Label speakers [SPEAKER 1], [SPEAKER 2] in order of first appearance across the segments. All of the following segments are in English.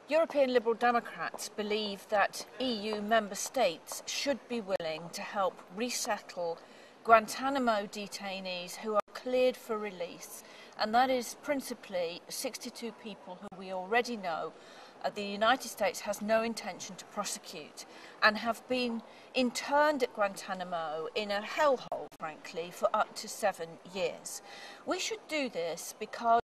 [SPEAKER 1] European Liberal Democrats believe that EU member states should be willing to help resettle Guantanamo detainees who are cleared for release, and that is principally 62 people who we already know the United States has no intention to prosecute and have been interned at Guantanamo in a hellhole, frankly, for up to 7 years. We should do this because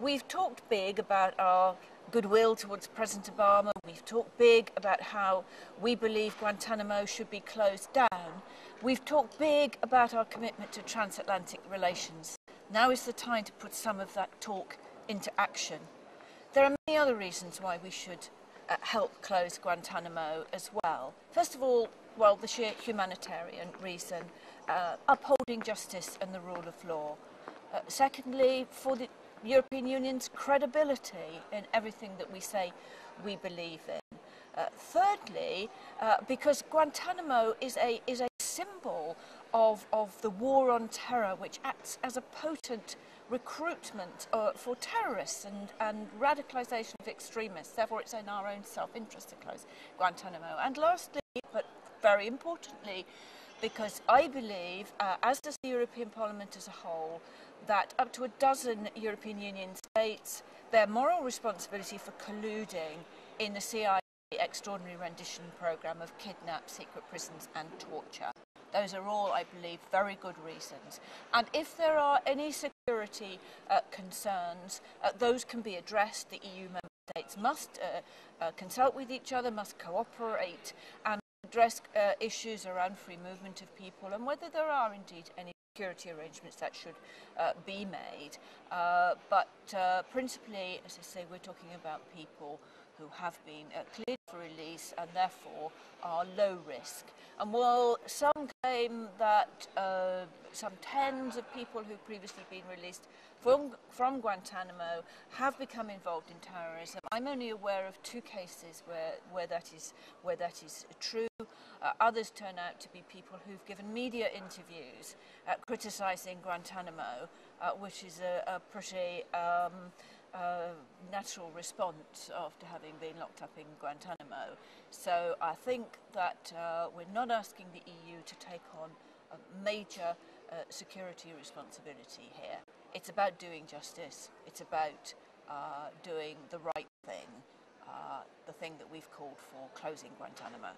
[SPEAKER 1] we've talked big about our goodwill towards President Obama. We've talked big about how we believe Guantanamo should be closed down. We've talked big about our commitment to transatlantic relations. Now is the time to put some of that talk into action. There are many other reasons why we should help close Guantanamo as well. First of all, well, the sheer humanitarian reason, upholding justice and the rule of law. Secondly, for the European Union's credibility in everything that we say we believe in. Thirdly, because Guantanamo is a symbol of the war on terror, which acts as a potent recruitment for terrorists and radicalisation of extremists. Therefore, it's in our own self-interest to close Guantanamo. And lastly, but very importantly, because I believe, as does the European Parliament as a whole, that up to a dozen European Union states bear moral responsibility for colluding in the CIA extraordinary rendition programme of kidnap, secret prisons and torture. Those are all, I believe, very good reasons. And if there are any security concerns, those can be addressed. The EU member states must consult with each other, must cooperate and address issues around free movement of people and whether there are indeed any security arrangements that should be made. But principally, as I say, we're talking about people who have been cleared for release and therefore are low risk. And while some claim that some tens of people who've previously been released from Guantanamo have become involved in terrorism, I'm only aware of 2 cases where that is true. Others turn out to be people who've given media interviews criticising Guantanamo, which is a pretty natural response after having been locked up in Guantanamo. So I think that we're not asking the EU to take on a major security responsibility here. It's about doing justice. It's about doing the right thing, the thing that we've called for, closing Guantanamo.